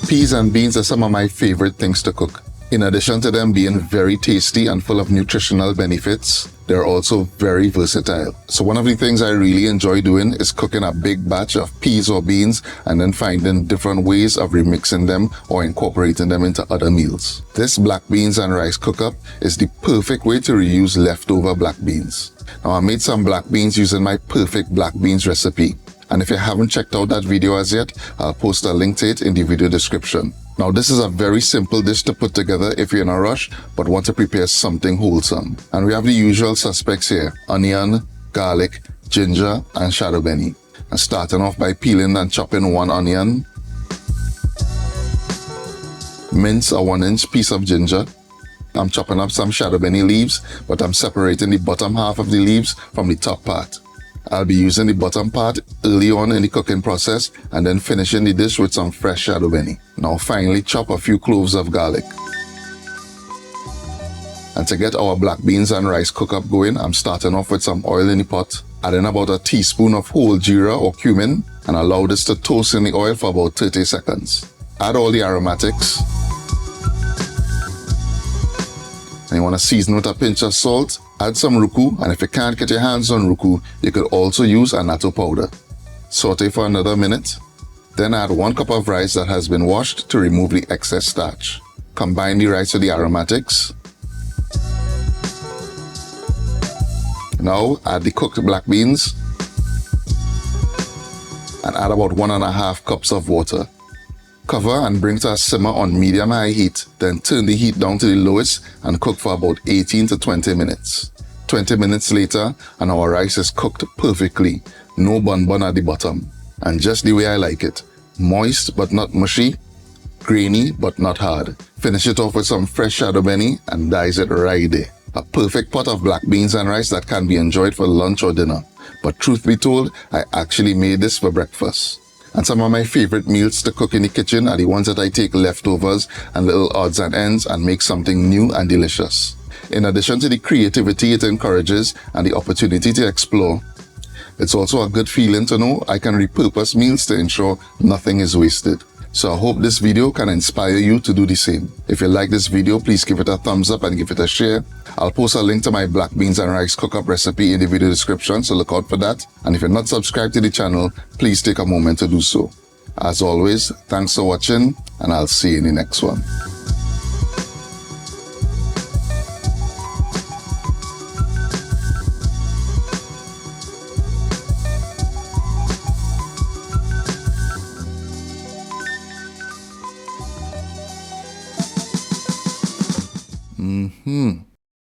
Peas and beans are some of my favorite things to cook. In addition to them being very tasty and full of nutritional benefits, they're also very versatile. So one of the things I really enjoy doing is cooking a big batch of peas or beans and then finding different ways of remixing them or incorporating them into other meals. This black beans and rice cook-up is the perfect way to reuse leftover black beans. Now I made some black beans using my perfect black beans recipe. And if you haven't checked out that video as yet, I'll post a link to it in the video description. Now this is a very simple dish to put together if you're in a rush but want to prepare something wholesome. And we have the usual suspects here: onion, garlic, ginger, and shadow benny. And starting off by peeling and chopping one onion. Mince a 1-inch piece of ginger. I'm chopping up some shadow benny leaves, but I'm separating the bottom half of the leaves from the top part. I'll be using the bottom part early on in the cooking process and then finishing the dish with some fresh shadow benny. Now finally chop a few cloves of garlic. And to get our black beans and rice cook-up going, I'm starting off with some oil in the pot, adding about a teaspoon of whole jeera or cumin, and allow this to toast in the oil for about 30 seconds. Add all the aromatics. And you want to season with a pinch of salt. Add some ruku, and if you can't get your hands on ruku, you could also use annatto powder. Saute for another minute. Then add 1 cup of rice that has been washed to remove the excess starch. Combine the rice with the aromatics. Now add the cooked black beans and add about 1.5 cups of water. Cover and bring to a simmer on medium-high heat, then turn the heat down to the lowest and cook for about 18 to 20 minutes. 20 minutes later and our rice is cooked perfectly, no bun at the bottom. And just the way I like it, moist but not mushy, grainy but not hard. Finish it off with some fresh shadow benny and dice it right there. A perfect pot of black beans and rice that can be enjoyed for lunch or dinner. But truth be told, I actually made this for breakfast. And some of my favorite meals to cook in the kitchen are the ones that I take leftovers and little odds and ends and make something new and delicious. In addition to the creativity it encourages and the opportunity to explore, it's also a good feeling to know I can repurpose meals to ensure nothing is wasted. So I hope this video can inspire you to do the same. If you like this video, please give it a thumbs up and give it a share. I'll post a link to my black beans and rice cook-up recipe in the video description, so look out for that. And if you're not subscribed to the channel, please take a moment to do so. As always, thanks for watching, and I'll see you in the next one. Mm-hmm.